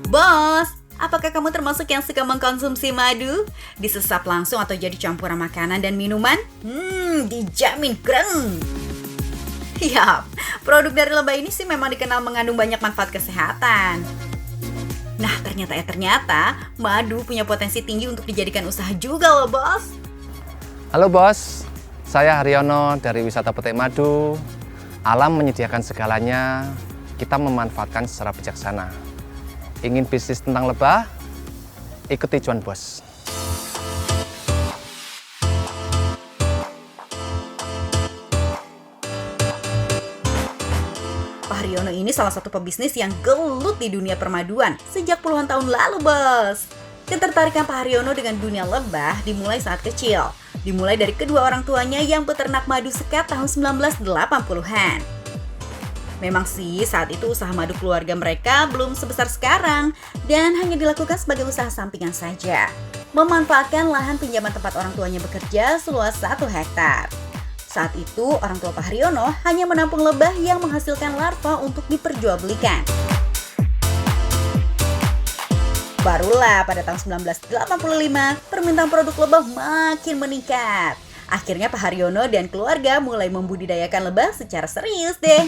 Bos, apakah kamu termasuk yang suka mengkonsumsi madu? Disesap langsung atau jadi campuran makanan dan minuman? Dijamin keren! Yap, produk dari lebah ini sih memang dikenal mengandung banyak manfaat kesehatan. Nah, ternyata madu punya potensi tinggi untuk dijadikan usaha juga loh, Bos. Halo bos, saya Haryono dari Wisata Petik Madu. Alam menyediakan segalanya, kita memanfaatkan secara bijaksana. Ingin bisnis tentang lebah? Ikuti cuan bos. Pak Haryono ini salah satu pebisnis yang gelut di dunia permaduan sejak puluhan tahun lalu, Bos. Ketertarikan Pak Haryono dengan dunia lebah dimulai saat kecil. Dimulai dari kedua orang tuanya yang peternak madu sekat tahun 1980-an. Memang sih saat itu usaha madu keluarga mereka belum sebesar sekarang dan hanya dilakukan sebagai usaha sampingan saja. Memanfaatkan lahan pinjaman tempat orang tuanya bekerja seluas 1 hektar. Saat itu orang tua Pak Haryono hanya menampung lebah yang menghasilkan larva untuk diperjualbelikan. Barulah pada tahun 1985, permintaan produk lebah makin meningkat. Akhirnya Pak Haryono dan keluarga mulai membudidayakan lebah secara serius deh.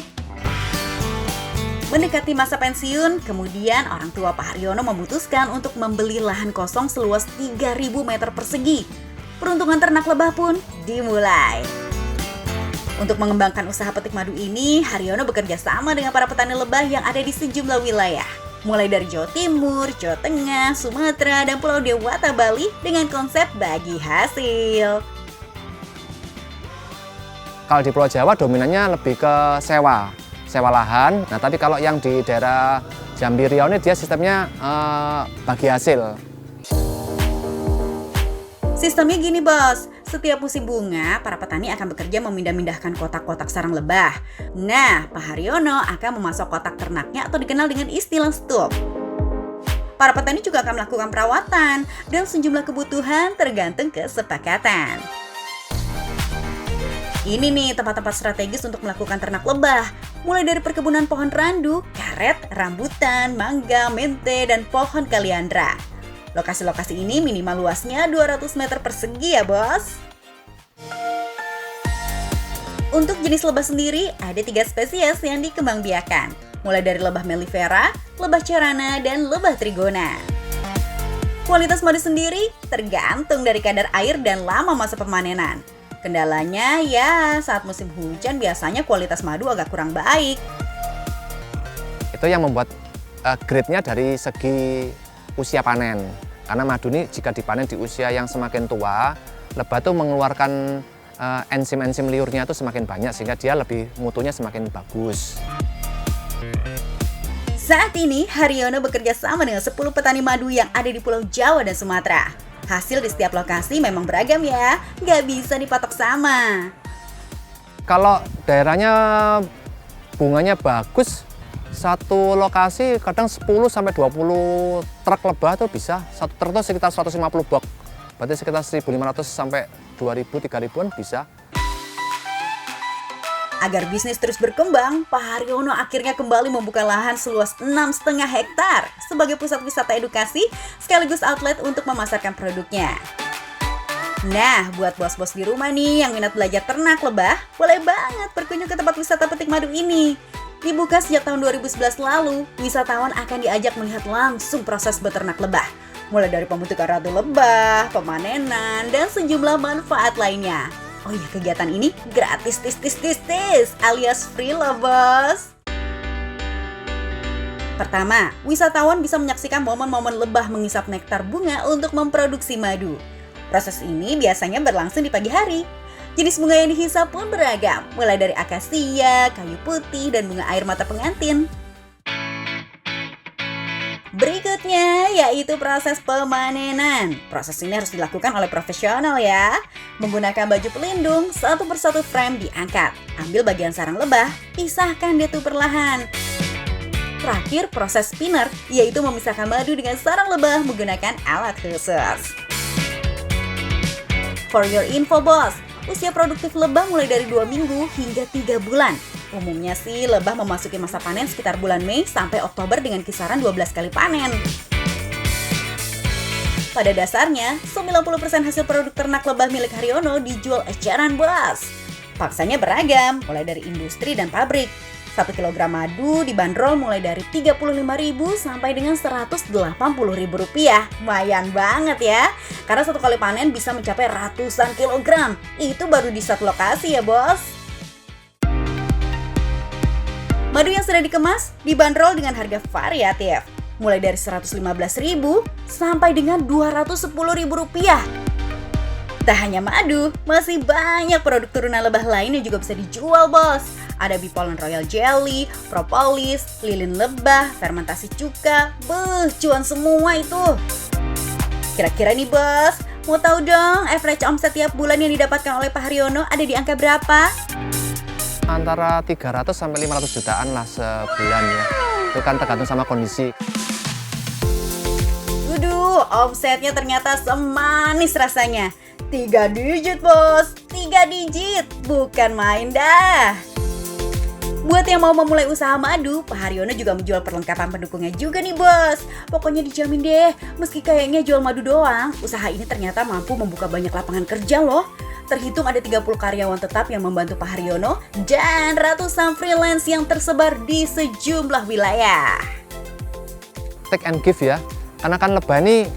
Mendekati masa pensiun, kemudian orang tua Pak Haryono memutuskan untuk membeli lahan kosong seluas 3.000 meter persegi. Peruntungan ternak lebah pun dimulai. Untuk mengembangkan usaha petik madu ini, Haryono bekerja sama dengan para petani lebah yang ada di sejumlah wilayah. Mulai dari Jawa Timur, Jawa Tengah, Sumatera, dan Pulau Dewata, Bali dengan konsep bagi hasil. Kalau di Pulau Jawa dominannya lebih ke sewa lahan. Nah tapi kalau yang di daerah Jambi Riau ini dia sistemnya bagi hasil. Sistemnya gini bos, setiap musim bunga, para petani akan bekerja memindah-mindahkan kotak-kotak sarang lebah. Nah, Pak Haryono akan memasok kotak ternaknya atau dikenal dengan istilah stup. Para petani juga akan melakukan perawatan dan sejumlah kebutuhan tergantung kesepakatan. Ini nih tempat-tempat strategis untuk melakukan ternak lebah, mulai dari perkebunan pohon randu, karet, rambutan, mangga, mente, dan pohon kaliandra. Lokasi-lokasi ini minimal luasnya 200 meter persegi ya bos. Untuk jenis lebah sendiri, ada 3 spesies yang dikembangbiakan. Mulai dari lebah mellifera, lebah cerana, dan lebah trigona. Kualitas madu sendiri tergantung dari kadar air dan lama masa pemanenan. Kendalanya ya saat musim hujan biasanya kualitas madu agak kurang baik. Itu yang membuat grade-nya dari segi usia panen. Karena madu ini jika dipanen di usia yang semakin tua, lebah itu mengeluarkan enzim-enzim liurnya itu semakin banyak sehingga dia lebih mutunya semakin bagus. Saat ini Haryono bekerja sama dengan 10 petani madu yang ada di Pulau Jawa dan Sumatera. Hasil di setiap lokasi memang beragam ya, nggak bisa dipatok sama. Kalau daerahnya bunganya bagus, satu lokasi kadang 10-20 truk lebah itu bisa. Satu truk itu sekitar 150 box. Berarti sekitar 1.500 sampai 2.000, 3.000-an bisa. Agar bisnis terus berkembang, Pak Haryono akhirnya kembali membuka lahan seluas 6,5 hektar sebagai pusat wisata edukasi sekaligus outlet untuk memasarkan produknya. Nah, buat bos-bos di rumah nih yang minat belajar ternak lebah, boleh banget berkunjung ke tempat wisata petik madu ini. Dibuka sejak tahun 2011 lalu, wisatawan akan diajak melihat langsung proses beternak lebah. Mulai dari pembentukan ratu lebah, pemanenan, dan sejumlah manfaat lainnya. Oh iya, kegiatan ini gratis alias free loh bos. Pertama, wisatawan bisa menyaksikan momen-momen lebah mengisap nektar bunga untuk memproduksi madu. Proses ini biasanya berlangsung di pagi hari. Jenis bunga yang dihisap pun beragam, mulai dari akasia, kayu putih, dan bunga air mata pengantin. Berikutnya yaitu proses pemanenan. Proses ini harus dilakukan oleh profesional ya. Menggunakan baju pelindung, satu persatu frame diangkat. Ambil bagian sarang lebah, pisahkan dia tuh perlahan. Terakhir proses spinner, yaitu memisahkan madu dengan sarang lebah menggunakan alat khusus. For your info bos, usia produktif lebah mulai dari 2 minggu hingga 3 bulan. Umumnya sih lebah memasuki masa panen sekitar bulan Mei sampai Oktober dengan kisaran 12 kali panen. Pada dasarnya, 90% hasil produk ternak lebah milik Haryono dijual eceran, bos. Paksanya beragam, mulai dari industri dan pabrik. 1 kg madu dibanderol mulai dari Rp35.000 sampai dengan Rp180.000. Lumayan banget ya, karena 1 kali panen bisa mencapai ratusan kilogram. Itu baru di 1 lokasi ya, bos. Madu yang sudah dikemas dibanderol dengan harga variatif, mulai dari Rp115.000 sampai dengan Rp210.000. Tak hanya madu, masih banyak produk turunan lebah lain yang juga bisa dijual, bos. Ada bee pollen royal jelly, propolis, lilin lebah, fermentasi cuka, cuan semua itu. Kira-kira nih, bos, mau tahu dong average omset tiap bulan yang didapatkan oleh Pak Haryono ada di angka berapa? Antara 300 sampai 500 jutaan lah sebulan ya. Itu kan tergantung sama kondisi. Omsetnya ternyata semanis rasanya. 3 digit, bos. 3 digit. Bukan main dah. Buat yang mau memulai usaha madu, Pak Haryono juga menjual perlengkapan pendukungnya juga nih, bos. Pokoknya dijamin deh, meski kayaknya jual madu doang, usaha ini ternyata mampu membuka banyak lapangan kerja loh. Terhitung ada 30 karyawan tetap yang membantu Pak Haryono dan ratusan freelance yang tersebar di sejumlah wilayah. Take and give ya. Karena kan lebah ini,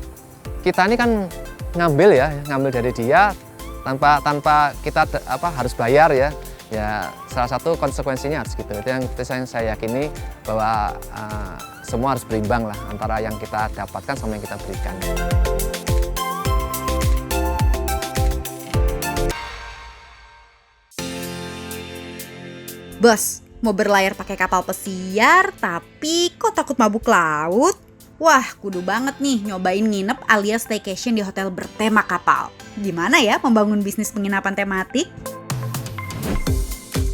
kita ini kan ngambil dari dia tanpa kita harus bayar ya. Ya salah satu konsekuensinya harus gitu. Itu yang saya yakini bahwa semua harus berimbang lah antara yang kita dapatkan sama yang kita berikan. Bos, mau berlayar pakai kapal pesiar tapi kok takut mabuk laut? Wah, kudu banget nih nyobain nginep alias staycation di hotel bertema kapal. Gimana ya membangun bisnis penginapan tematik?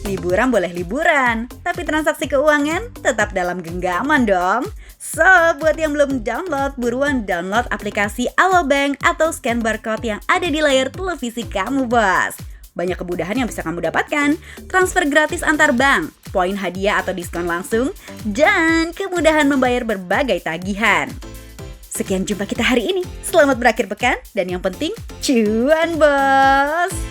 Liburan boleh liburan, tapi transaksi keuangan tetap dalam genggaman dong. So, buat yang belum download, buruan download aplikasi Alobank atau scan barcode yang ada di layar televisi kamu, bos. Banyak kemudahan yang bisa kamu dapatkan, transfer gratis antar bank, poin hadiah atau diskon langsung, dan kemudahan membayar berbagai tagihan. Sekian jumpa kita hari ini, selamat berakhir pekan, dan yang penting, cuan, bos!